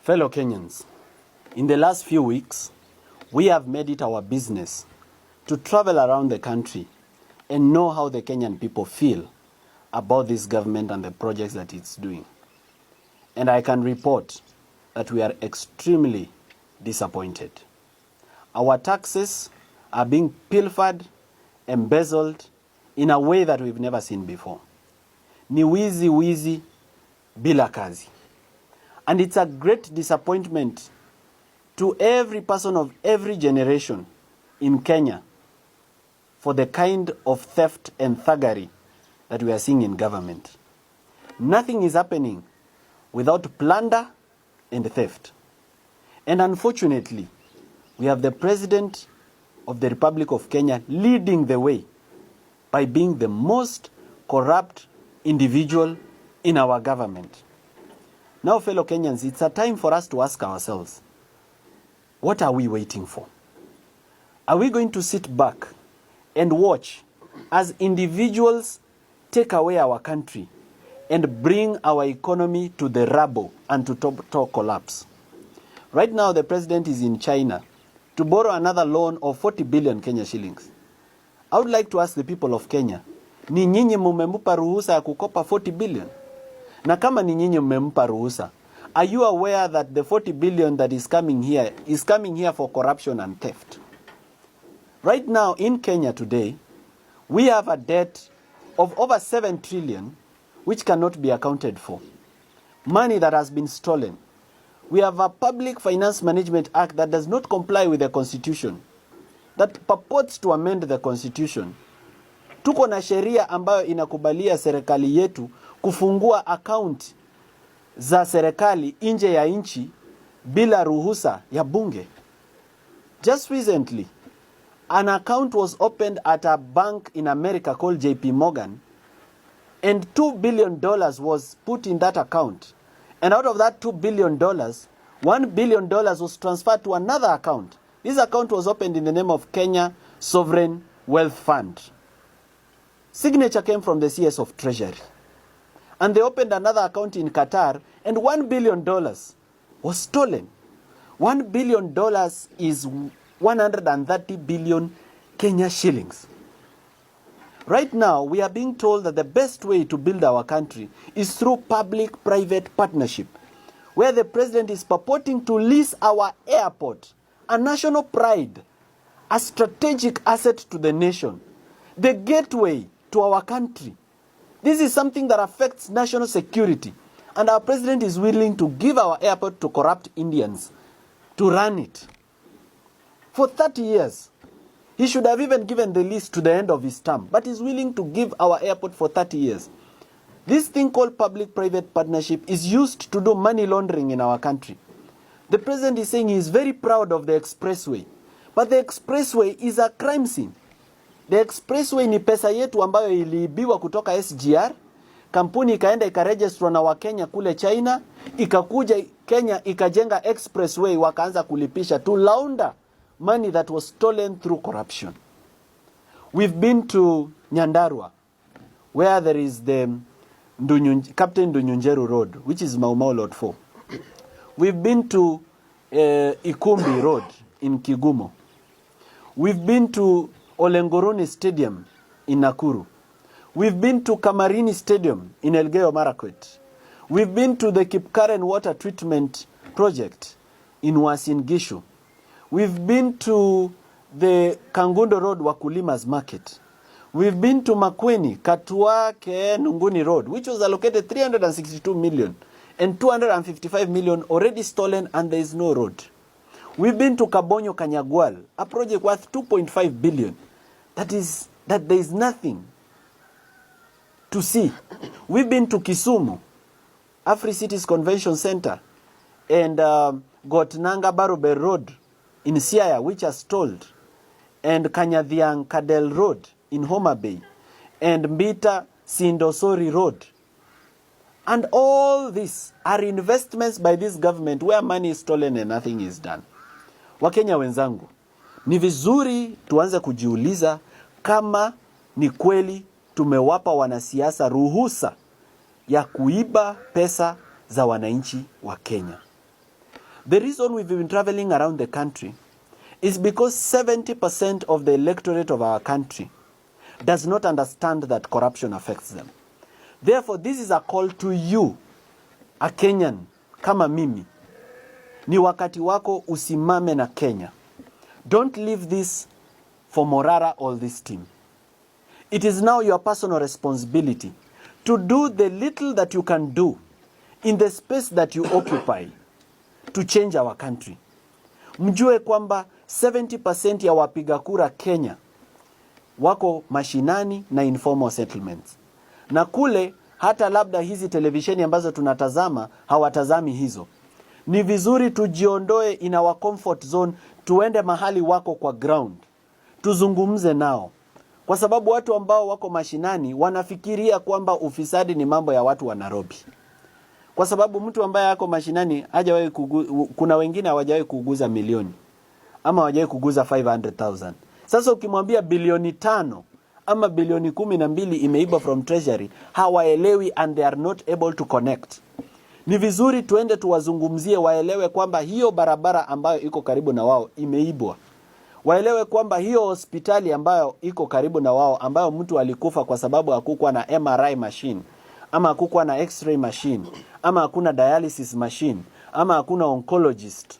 Fellow Kenyans, in the last few weeks, we have made it our business to travel around the country and know how the Kenyan people feel about this government and the projects that it's doing. And I can report that we are extremely disappointed. Our taxes are being pilfered, embezzled in a way that we've never seen before. Ni wizi bila kazi. And it's a great disappointment to every person of every generation in Kenya for the kind of theft and thuggery that we are seeing in government. Nothing is happening without plunder and theft. And unfortunately, we have the President of the Republic of Kenya leading the way by being the most corrupt individual in our government. Now, fellow Kenyans, it's a time for us to ask ourselves, what are we waiting for? Are we going to sit back and watch as individuals take away our country and bring our economy to the rubble and to total collapse? Right now, the president is in China to borrow another loan of 40 billion Kenya shillings. I would like to ask the people of Kenya, ni nyinyi mumempa ruhusa ya kukopa 40 billion? Na kama ni nyinyi mmempa ruhusa, are you aware that the 40 billion that is coming here for corruption and theft? Right now in Kenya today, we have a debt of over 7 trillion which cannot be accounted for. Money that has been stolen. We have a Public Finance Management Act that does not comply with the Constitution, that purports to amend the Constitution. Tuko na sheria ambayo inakubalia serikali yetu kufungua account za serikali nje ya nchi bila ruhusa ya bunge. Just recently, an account was opened at a bank in America called JP Morgan, and $2 billion was put in that account. And out of that $2 billion, $1 billion was transferred to another account. This account was opened in the name of Kenya Sovereign Wealth Fund. Signature came from the CS of Treasury. And they opened another account in Qatar, and $1 billion was stolen. $1 billion is 130 billion Kenya shillings. Right now, we are being told that the best way to build our country is through public-private partnership, where the president is purporting to lease our airport, a national pride, a strategic asset to the nation, the gateway to our country. This is something that affects national security, and our president is willing to give our airport to corrupt Indians to run it. For 30 years, he should have even given the lease to the end of his term, but he's willing to give our airport for 30 years. This thing called public-private partnership is used to do money laundering in our country. The president is saying he is very proud of the expressway, but the expressway is a crime scene. The expressway ni pesa yetu ambayo iliibiwa kutoka SGR, kampuni ikaenda ikaregistrwa na Wakenya kule China, ikakuja Kenya ikajenga expressway wakaanza kulipisha to launder money that was stolen through corruption. We've been to Nyandarua, where there is the Captain Ndunyunjeru Road, which is Mau Mau Lot 4. We've been to Ikumbi Road in Kigumo. We've been to Olengoroni Stadium in Nakuru. We've been to Kamarini Stadium in Elgeyo Marakwet. We've been to the Kipkaren Water Treatment Project in Uasin Gishu. We've been to the Kangundo Road Wakulima's Market. We've been to Makweni, Katua Ke Nunguni Road, which was allocated 362 million and 255 million already stolen, and there is no road. We've been to Kabonyo Kanyagwal, a project worth 2.5 billion. That there is nothing to see. We've been to Kisumu, Afri Cities Convention Center, and got Nanga Barube Road in Siaya, which are stalled, and Kanyadhiang Kadel Road in Homa Bay, and Mbita Sindosori Road. And all these are investments by this government where money is stolen and nothing is done. Wakenya wenzangu, ni vizuri tuanze kujiuliza kama ni kweli tumewapa wanasiasa ruhusa ya kuiba pesa za wananchi wa Kenya. The reason we've been traveling around the country is because 70% of the electorate of our country does not understand that corruption affects them. Therefore, this is a call to you, a Kenyan, kama mimi. Ni wakati wako usimame na Kenya. Don't leave this for Morara or this team. It is now your personal responsibility to do the little that you can do in the space that you occupy to change our country. Mjue kwamba 70% ya wapiga kura Kenya wako mashinani na informal settlements. Na kule hata labda hizi televisheni ambazo tunatazama hawatazami hizo. Ni vizuri tujiondoe in our comfort zone, tuende mahali wako kwa ground. Tuzungumze nao. Kwa sababu watu ambao wako mashinani wanafikiria kwamba ufisadi ni mambo ya watu wa Nairobi. Kwa sababu mtu ambaye yako mashinani hajawahi kuna wengine hawajawahi kuguza milioni ama hawajawahi kuguza 500,000. Sasa ukimwambia bilioni 5 ama bilioni 12 imeiba from treasury, hawaelewi and they are not able to connect. Ni vizuri tuende tuwazungumzie waelewe kwamba hiyo barabara ambayo iko karibu na wao imeibwa. Waelewe kwamba hiyo hospitali ambayo iko karibu na wao ambayo mtu alikufa kwa sababu hakukuwa na MRI machine ama hakukuwa na X-ray machine ama hakuna dialysis machine ama hakuna oncologist.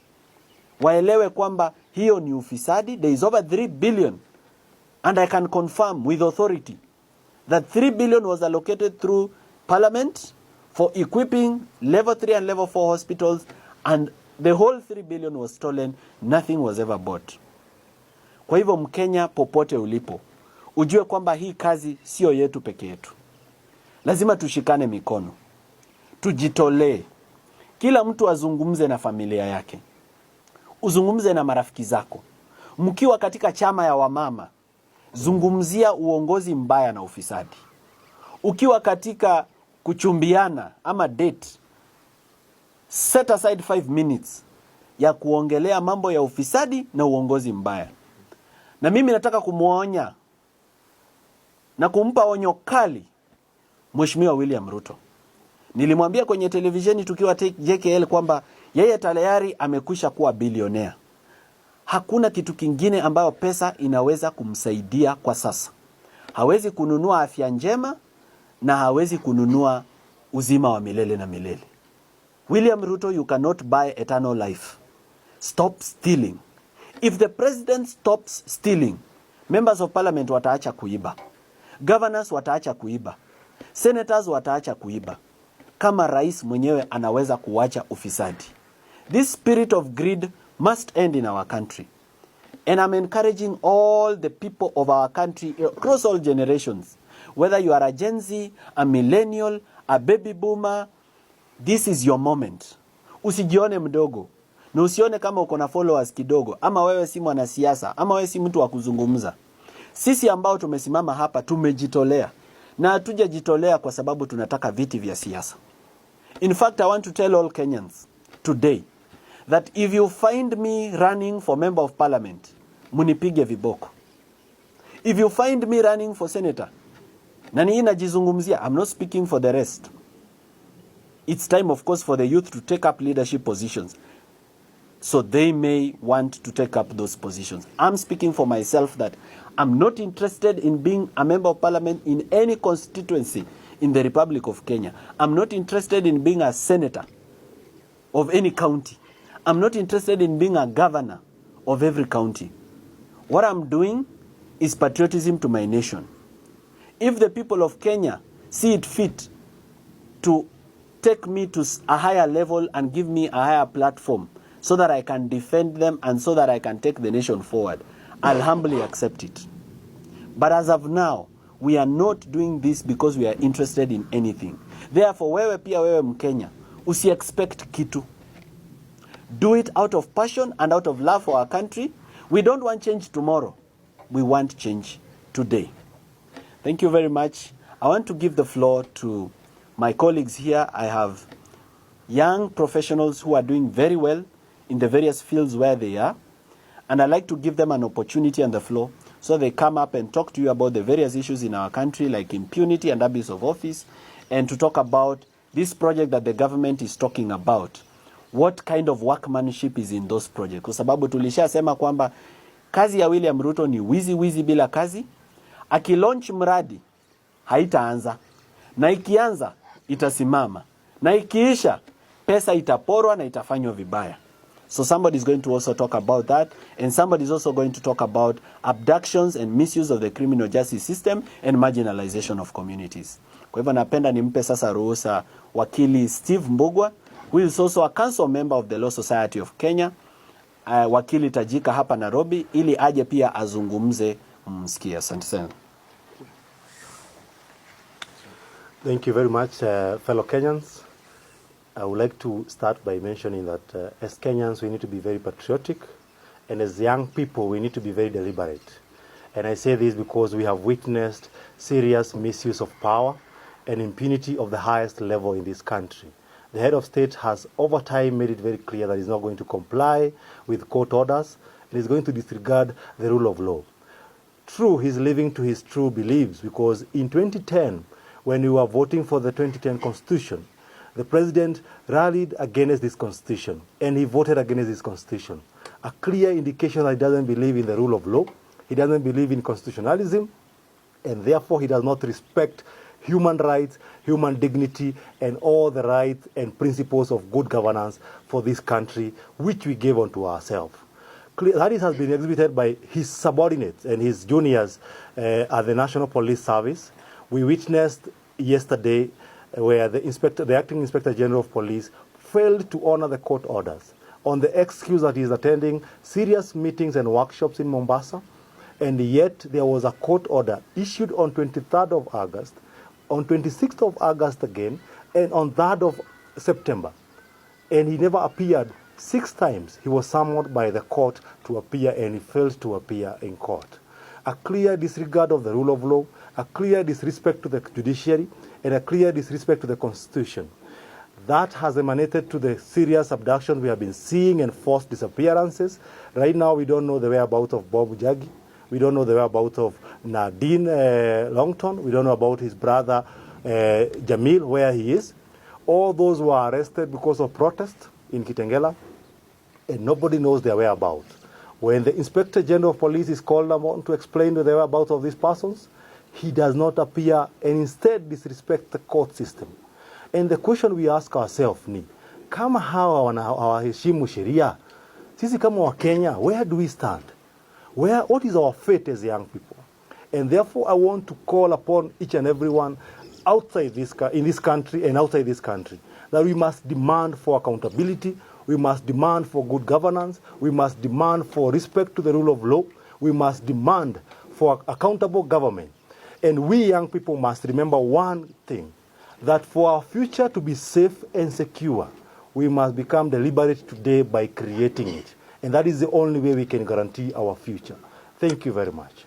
Waelewe kwamba hiyo ni ufisadi. There is over 3 billion and I can confirm with authority that 3 billion was allocated through parliament for equipping level 3 and level 4 hospitals, and the whole 3 billion was stolen. Nothing was ever bought. Kwa hivyo Mkenya popote ulipo, ujue kwamba hii kazi sio yetu peke yetu. Lazima tushikane mikono. Tujitolee. Kila mtu azungumze na familia yake. Uzungumze na marafiki zako. Mkiwa katika chama ya wamama, zungumzia uongozi mbaya na ufisadi. Ukiwa katika kuchumbiana ama date, set aside 5 minutes ya kuongelea mambo ya ufisadi na uongozi mbaya. Na mimi nataka kumuonya na kumpa onyo kali Mheshimiwa William Ruto. Nilimwambia kwenye televisheni tukiwa JKL kwamba yeye tayari amekwisha kuwa bilionea. Hakuna kitu kingine ambayo pesa inaweza kumsaidia kwa sasa. Hawezi kununua afya njema na hawezi kununua uzima wa milele na milele. William Ruto, you cannot buy eternal life. Stop stealing. If the president stops stealing, members of parliament wataacha kuiba. Governors wataacha kuiba. Senators wataacha kuiba. Kama rais mwenyewe anaweza kuacha ufisadi. This spirit of greed must end in our country. And I'm encouraging all the people of our country across all generations, whether you are a Gen Z, a millennial, a baby boomer, this is your moment. Usijione mdogo. Na usione kama uko na followers kidogo, ama wewe si mwanasiasa, ama wewe si mtu wa kuzungumza. Sisi ambao tumesimama hapa tumejitolea. Na hatujajitolea kwa sababu tunataka viti vya siasa. In fact, I want to tell all Kenyans today that if you find me running for member of parliament, munipige viboko. If you find me running for senator, na ni najizungumzia, I'm not speaking for the rest. It's time, of course, for the youth to take up leadership positions, so they may want to take up those positions. I'm speaking for myself that I'm not interested in being a member of parliament in any constituency in the Republic of Kenya. I'm not interested in being a senator of any county. I'm not interested in being a governor of every county. What I'm doing is patriotism to my nation. If the people of Kenya see it fit to take me to a higher level and give me a higher platform so that I can defend them and so that I can take the nation forward, I'll humbly accept it. But as of now, we are not doing this because we are interested in anything. Therefore, wewe pia wewe Mkenya, usi-expect kitu. Do it out of passion and out of love for our country. We don't want change tomorrow. We want change today. Thank you very much. I want to give the floor to my colleagues here. I have young professionals who are doing very well in the various fields where they are. And I'd like to give them an opportunity on the floor so they come up and talk to you about the various issues in our country like impunity and abuse of office, and to talk about this project that the government is talking about, what kind of workmanship is in those projects, kwa sababu tulishasema kwamba kazi ya William Ruto ni wizi bila kazi. Akilaunch mradi haitaanza, na ikianza itasimama, na ikiisha pesa itaporwa na itafanywa vibaya. So somebody is going to also talk about that, and somebody is also going to talk about abductions and misuse of the criminal justice system and marginalization of communities. Kwa hivyo napenda nimpe sasa ruhusa wakili Steve Mbugwa, who is also a council member of the Law Society of Kenya, wakili tajika hapa Nairobi, ili aje pia azungumze msikia. Asante sana. Thank you very much, fellow Kenyans. I would like to start by mentioning that as Kenyans, we need to be very patriotic, and as young people, we need to be very deliberate. And I say this because we have witnessed serious misuse of power and impunity of the highest level in this country. The head of state has over time made it very clear that he's not going to comply with court orders and is going to disregard the rule of law. True, he's living to his true beliefs, because in 2010, when we were voting for the 2010 Constitution, the president rallied against this Constitution, and he voted against this Constitution. A clear indication that he doesn't believe in the rule of law, he doesn't believe in constitutionalism, and therefore he does not respect human rights, human dignity, and all the rights and principles of good governance for this country, which we gave unto ourselves. That has been exhibited by his subordinates and his juniors at the National Police Service. We witnessed yesterday where the acting Inspector General of Police failed to honor the court orders on the excuse that he is attending serious meetings and workshops in Mombasa, and yet there was a court order issued on 23rd of August, on 26th of August again, and on 3rd of September. And he never appeared. 6 times he was summoned by the court to appear, and he failed to appear in court. A clear disregard of the rule of law, a clear disrespect to the judiciary, and a clear disrespect to the Constitution. That has emanated to the serious abduction we have been seeing and forced disappearances. Right now, we don't know the whereabouts of Bob Jagi. We don't know the whereabouts of Nadine Longton. We don't know about his brother Jamil, where he is. All those were arrested because of protest in Kitengela, and nobody knows their whereabouts. When the Inspector General of Police is called upon to explain the whereabouts of these persons, he does not appear, and instead disrespect the court system. And the question we ask ourselves ni, kama hawa hawaheshimu sheria, sisi kama wa Kenya, where do we stand? What is our fate as young people? And therefore, I want to call upon each and everyone outside in this country and outside this country, that we must demand for accountability, we must demand for good governance, we must demand for respect to the rule of law, we must demand for accountable government. And we young people must remember one thing, that for our future to be safe and secure, we must become deliberate today by creating it. And that is the only way we can guarantee our future. Thank you very much.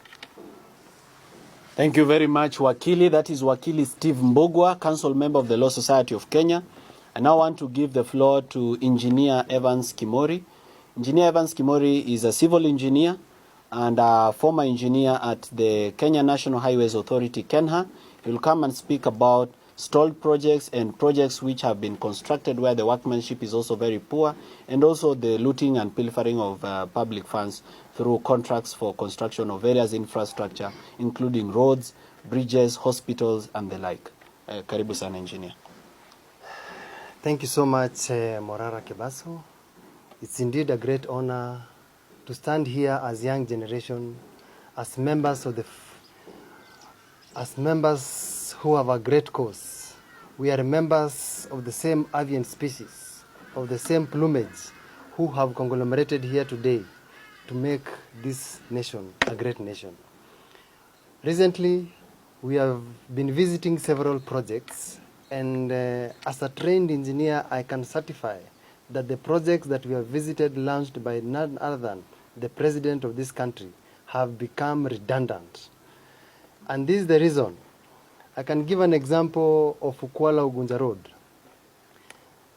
Thank you very much, Wakili. That is Wakili Steve Mbugwa, Council Member of the Law Society of Kenya. I now want to give the floor to Engineer Evans Kimori. Engineer Evans Kimori is a civil engineer and a former engineer at the Kenya National Highways Authority, KENHA. He will come and speak about stalled projects and projects which have been constructed where the workmanship is also very poor, and also the looting and pilfering of public funds through contracts for construction of various infrastructure, including roads, bridges, hospitals, and the like. Karibu sana, engineer. Thank you so much, Morara Kebaso. It's indeed a great honor to stand here as young generation, as members of as members who have a great cause. We are members of the same avian species, of the same plumage, who have conglomerated here today to make this nation a great nation. Recently, we have been visiting several projects, and as a trained engineer, I can certify that the projects that we have visited, launched by none other than the president of this country, have become redundant. And this is the reason. I can give an example of Kuala Ugunja Road.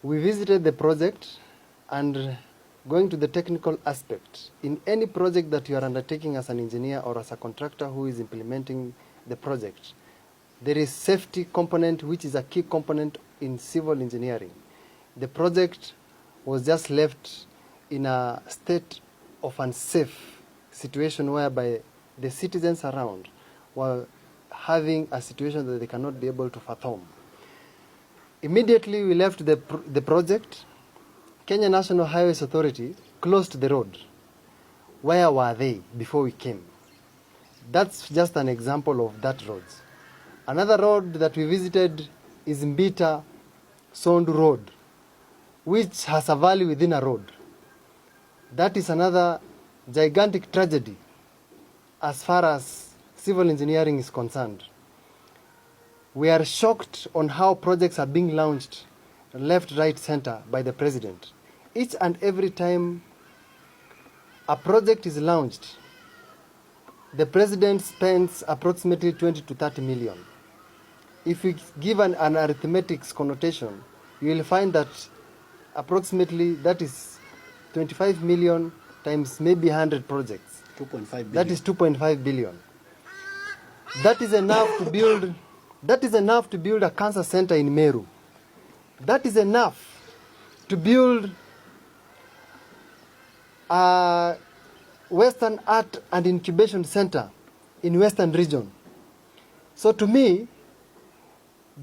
We visited the project, and going to the technical aspect, in any project that you are undertaking as an engineer or as a contractor who is implementing the project, there is safety component, which is a key component in civil engineering. The project was just left in a state of unsafe situation whereby the citizens around were having a situation that they cannot be able to fathom. Immediately we left the project, Kenya National Highways Authority closed the road. Where were they before we came? That's just an example of that road. Another road that we visited is Mbita Sondu Road, which has a valley within a road. That is another gigantic tragedy as far as civil engineering is concerned. We are shocked on how projects are being launched left, right, center by the president. Each and every time a project is launched, the president spends approximately 20 to 30 million. If we give an arithmetic connotation, you will find that approximately that is 25 million times maybe 100 projects. 2.5 billion. That is 2.5 billion. That is enough to build. That is enough to build a cancer center in Meru. That is enough to build a Western Art and Incubation Center in Western Region. So to me,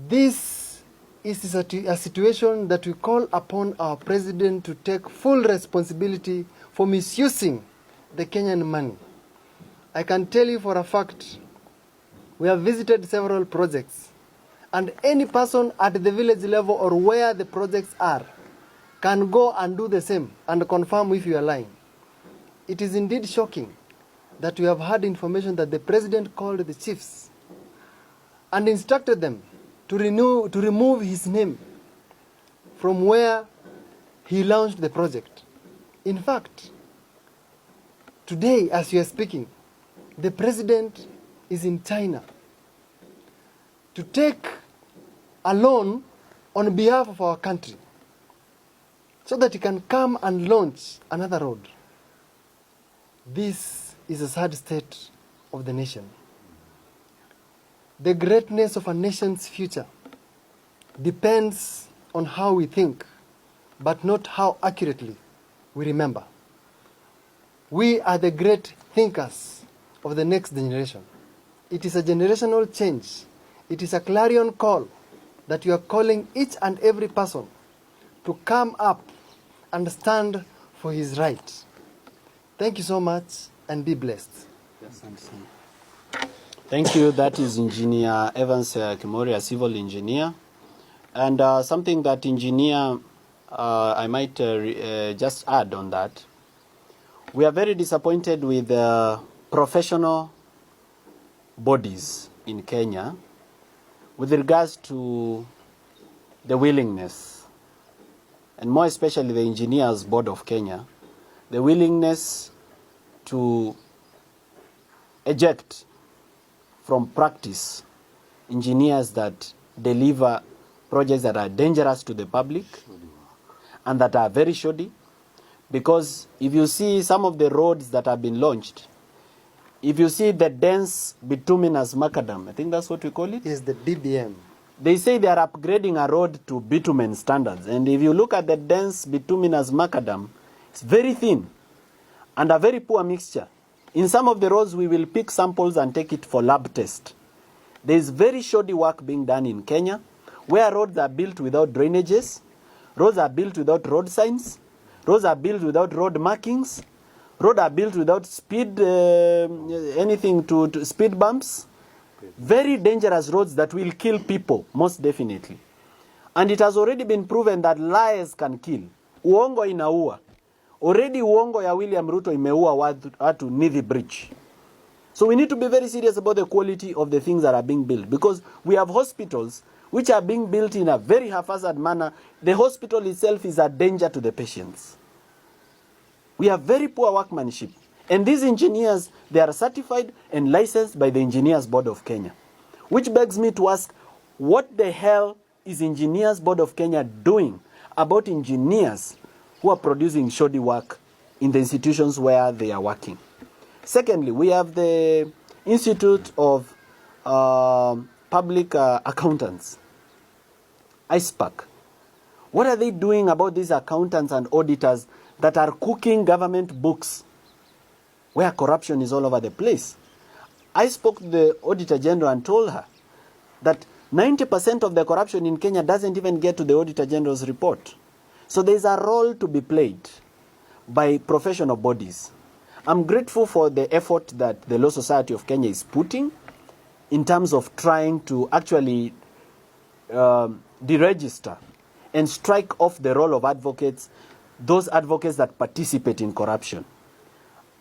this is a situation that we call upon our president to take full responsibility for misusing the Kenyan money. I can tell you for a fact, we have visited several projects, and any person at the village level or where the projects are can go and do the same and confirm if you are lying. It is indeed shocking that we have had information that the president called the chiefs and instructed them to remove his name from where he launched the project. In fact, today, as we are speaking, the president is in China to take a loan on behalf of our country so that he can come and launch another road. This is a sad state of the nation. The greatness of a nation's future depends on how we think, but not how accurately we remember. We are the great thinkers of the next generation. It is a generational change. It is a clarion call that you are calling each and every person to come up and stand for his right. Thank you so much and be blessed. Yes, thank you. That is Engineer Evans Kimori, a civil engineer. And something that engineer, I might just add on that. We are very disappointed with professional bodies in Kenya with regards to the willingness, and more especially the Engineers Board of Kenya, the willingness to eject from practice engineers that deliver projects that are dangerous to the public and that are very shoddy. Because if you see some of the roads that have been launched, if you see the dense bituminous macadam, I think that's what we call it? Yes, the DBM. They say they are upgrading a road to bitumen standards. And if you look at the dense bituminous macadam, it's very thin and a very poor mixture. In some of the roads, we will pick samples and take it for lab test. There is very shoddy work being done in Kenya, where roads are built without drainages, roads are built without road signs, roads are built without road markings, roads are built without speed, anything to speed bumps. Very dangerous roads that will kill people, most definitely. And it has already been proven that lies can kill. Uongo inaua. Already uongo ya William Ruto imeua watu Nithi Bridge. So we need to be very serious about the quality of the things that are being built, because we have hospitals which are being built in a very haphazard manner. The hospital itself is a danger to the patients. We have very poor workmanship. And these engineers, they are certified and licensed by the Engineers Board of Kenya. Which begs me to ask, what the hell is Engineers Board of Kenya doing about engineers who are producing shoddy work in the institutions where they are working? Secondly, we have the Institute of Public Accountants, ISPAC, What are they doing about these accountants and auditors that are cooking government books where corruption is all over the place? I spoke to the Auditor General and told her that 90% of the corruption in Kenya doesn't even get to the Auditor General's report. So there's a role to be played by professional bodies. I'm grateful for the effort that the Law Society of Kenya is putting in terms of trying to actually deregister and strike off the role of advocates, those advocates that participate in corruption.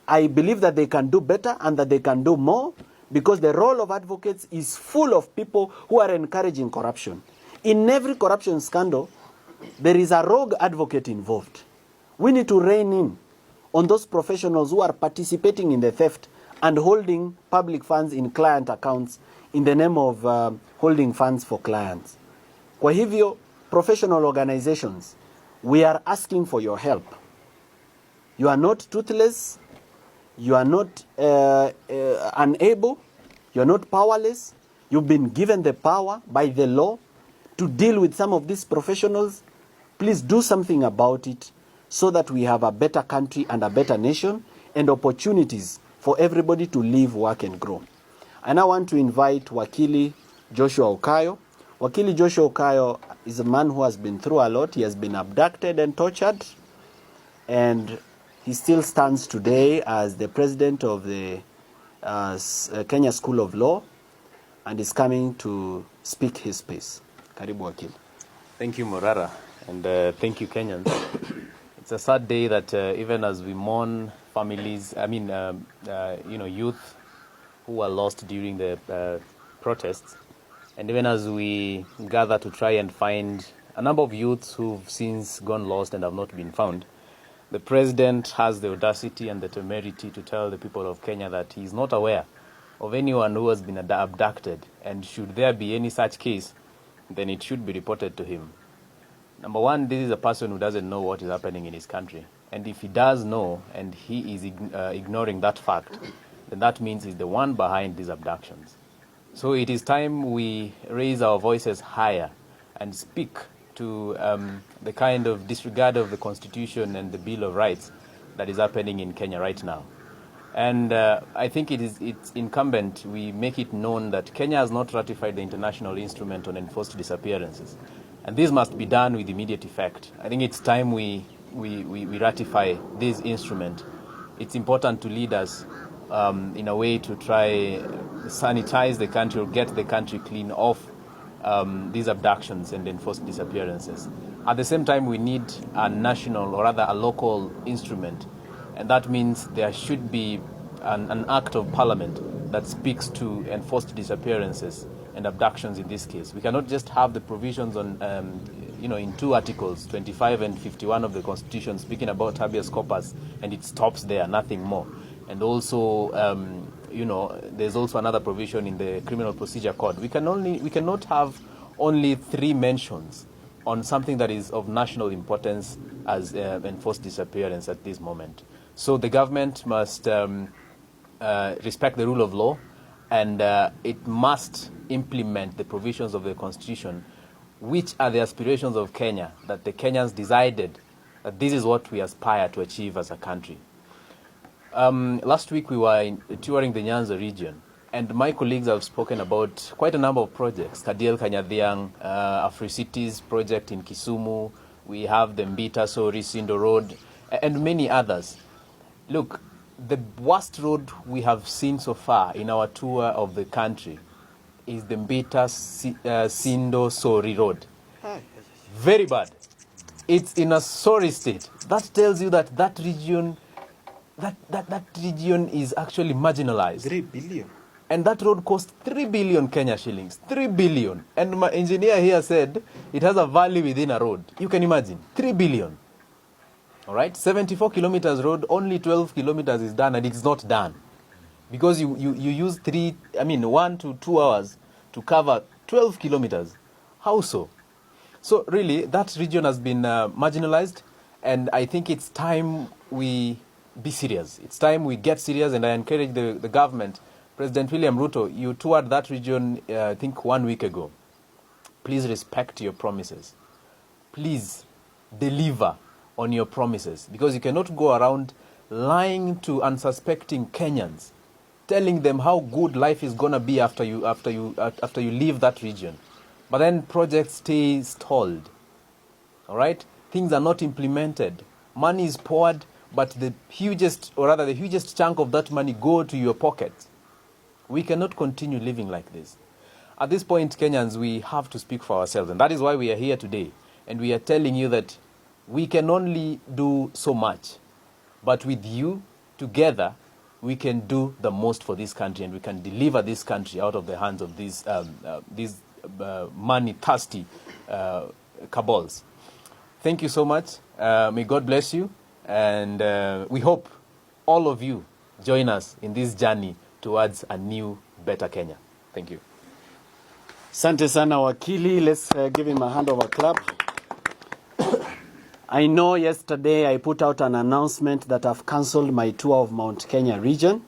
I believe that they can do better and that they can do more, because the role of advocates is full of people who are encouraging corruption. In every corruption scandal, there is a rogue advocate involved. We need to rein in on those professionals who are participating in the theft and holding public funds in client accounts in the name of holding funds for clients. Kwa hivyo, professional organizations, we are asking for your help. You are not toothless, you are not unable, you are not powerless. You've been given the power by the law to deal with some of these professionals. Please do something about it so that we have a better country and a better nation and opportunities for everybody to live, work and grow. I now want to invite Wakili Joshua Okayo. Wakili Joshua Okayo is a man who has been through a lot. He has been abducted and tortured, and he still stands today as the president of the Kenya School of Law, and is coming to speak his piece. Karibu Wakili. Thank you, Morara, and thank you, Kenyans. It's a sad day that even as we mourn families, youth who were lost during the protests, and even as we gather to try and find a number of youths who've since gone lost and have not been found, the president has the audacity and the temerity to tell the people of Kenya that he is not aware of anyone who has been abducted, and should there be any such case, then it should be reported to him. Number one, this is a person who doesn't know what is happening in his country. And if he does know and he is ignoring that fact, then that means he's the one behind these abductions. So it is time we raise our voices higher and speak to the kind of disregard of the Constitution and the Bill of Rights that is happening in Kenya right now. And I think it's incumbent we make it known that Kenya has not ratified the international instrument on enforced disappearances. And this must be done with immediate effect. I think it's time we ratify this instrument. It's important to lead us in a way to try sanitize the country or get the country clean of these abductions and enforced disappearances. At the same time, we need a national or rather a local instrument. And that means there should be an act of parliament that speaks to enforced disappearances and abductions in this case. We cannot just have the provisions on, in two articles, 25 and 51 of the Constitution, speaking about habeas corpus, and it stops there, nothing more. And also, there's also another provision in the Criminal Procedure Code. We cannot have only 3 mentions on something that is of national importance as enforced disappearance at this moment. So the government must respect the rule of law, and it must implement the provisions of the Constitution, which are the aspirations of Kenya, that the Kenyans decided that this is what we aspire to achieve as a country. Last week we were touring the Nyanza region, and my colleagues have spoken about quite a number of projects. Kadiel Kanyadhiang, Afri-Cities project in Kisumu, we have the Mbita Sori Sindo Road, and many others. Look, the worst road we have seen so far in our tour of the country is the Mbita Sindo Sori Road. Very bad. It's in a sorry state. That tells you that that region is actually marginalized. 3 billion. And that road cost 3 billion Kenya shillings. 3 billion. And my engineer here said it has a valley within a road. You can imagine. 3 billion. All right? 74 kilometers road, only 12 kilometers is done, and it's not done. Because you use 1 to 2 hours to cover 12 kilometers. How so? So really, that region has been marginalized, and I think it's time we be serious. It's time we get serious, and I encourage the government. President William Ruto, you toured that region, I think 1 week ago. Please respect your promises. please deliver on your promises, because you cannot go around lying to unsuspecting Kenyans, telling them how good life is going to be after you leave that region. But then projects stay stalled. All right? Things are not implemented. Money is poured, but the hugest chunk of that money go to your pocket. We cannot continue living like this. At this point, Kenyans, we have to speak for ourselves. And that is why we are here today. And we are telling you that we can only do so much. But with you, together, we can do the most for this country, and we can deliver this country out of the hands of these money-thirsty cabals. Thank you so much. May God bless you. And we hope all of you join us in this journey towards a new, better Kenya. Thank you. Asante sana wakili. Let's give him a hand of a clap. I know yesterday I put out an announcement that I've cancelled my tour of Mount Kenya region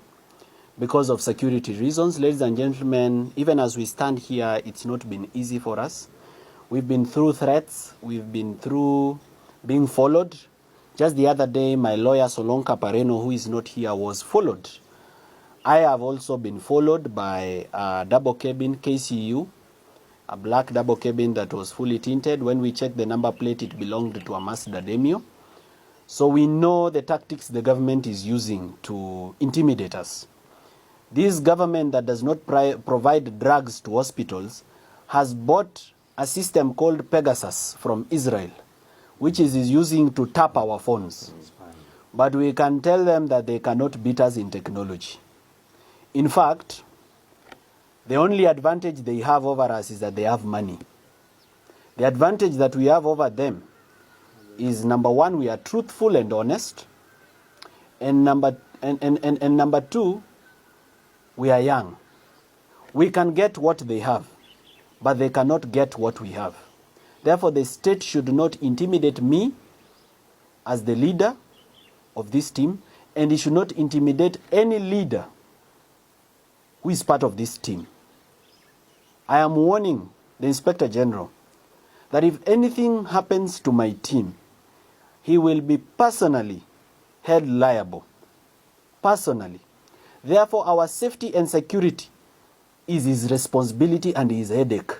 because of security reasons. Ladies and gentlemen, even as we stand here, it's not been easy for us. We've been through threats. We've been through being followed. Just the other day, my lawyer Solonka Pareno, who is not here, was followed. I have also been followed by a double cabin KCU, a black double cabin that was fully tinted. When we checked the number plate, it belonged to a Mazda Demio. So we know the tactics the government is using to intimidate us. This government that does not provide drugs to hospitals has bought a system called Pegasus from Israel, which is using to tap our phones. But we can tell them that they cannot beat us in technology. In fact, the only advantage they have over us is that they have money. The advantage that we have over them is, number one, we are truthful and honest. And number two, we are young. We can get what they have, but they cannot get what we have. Therefore, the state should not intimidate me as the leader of this team, and it should not intimidate any leader who is part of this team. I am warning the Inspector General that if anything happens to my team, he will be personally held liable. Personally. Therefore, our safety and security is his responsibility and his headache.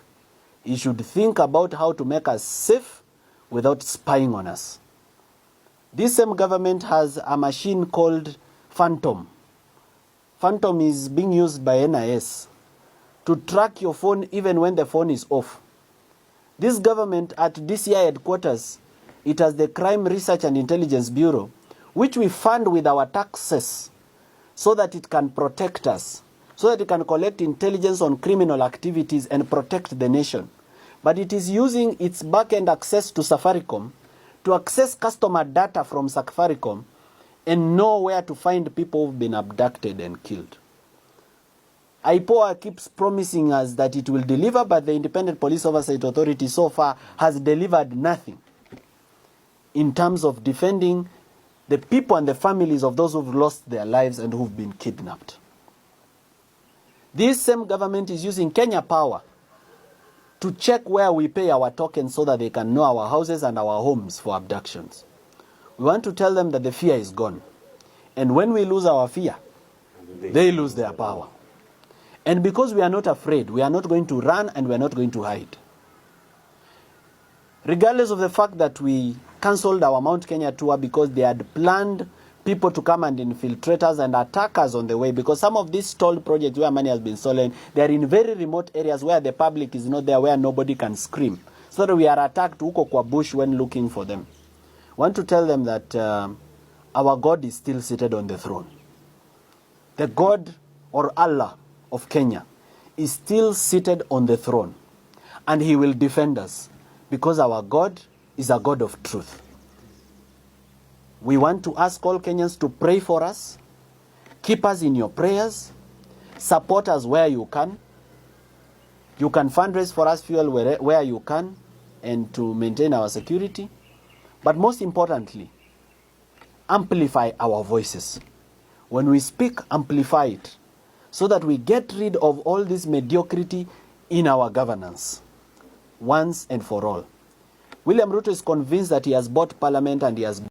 He should think about how to make us safe without spying on us. This same government has a machine called Phantom. Phantom is being used by NIS to track your phone even when the phone is off. This government at DCI headquarters, it has the Crime Research and Intelligence Bureau, which we fund with our taxes so that it can protect us, so that it can collect intelligence on criminal activities and protect the nation. But it is using its back-end access to Safaricom to access customer data from Safaricom and know where to find people who've been abducted and killed. IPOA keeps promising us that it will deliver, but the Independent Police Oversight Authority so far has delivered nothing in terms of defending the people and the families of those who've lost their lives and who've been kidnapped. This same government is using Kenya Power to check where we pay our tokens so that they can know our houses and our homes for abductions. We want to tell them that the fear is gone. And when we lose our fear, they lose their power. And because we are not afraid, we are not going to run and we are not going to hide. Regardless of the fact that we cancelled our Mount Kenya tour because they had planned people to come and infiltrate us and attack us on the way, because some of these stalled projects where money has been stolen, they are in very remote areas where the public is not there, where nobody can scream. So that we are attacked huko kwa bush when looking for them. I want to tell them that our God is still seated on the throne. The God or Allah of Kenya is still seated on the throne, and he will defend us because our God is a God of truth. We want to ask all Kenyans to pray for us, keep us in your prayers, support us where you can. You can fundraise for us fuel where you can and to maintain our security. But most importantly, amplify our voices. When we speak, amplify it so that we get rid of all this mediocrity in our governance once and for all. William Ruto is convinced that he has bought parliament and he has